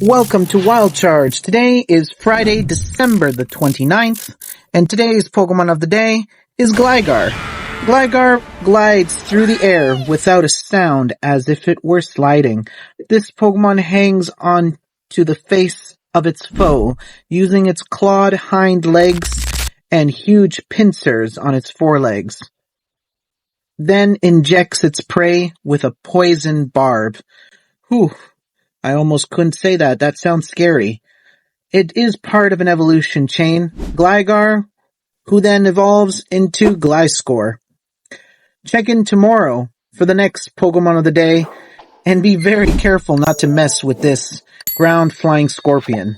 Welcome to Wild Charge. Today is Friday, December the 29th, and today's Pokemon of the day is Gligar. Gligar glides through the air without a sound as if it were sliding. This Pokemon hangs on to the face of its foe using its clawed hind legs and huge pincers on its forelegs. Then injects its prey with a poison barb. Whew. I almost couldn't say that. That sounds scary. It is part of an evolution chain. Gligar, who then evolves into Gliscor. Check in tomorrow for the next Pokemon of the day, and be very careful not to mess with this ground-flying scorpion.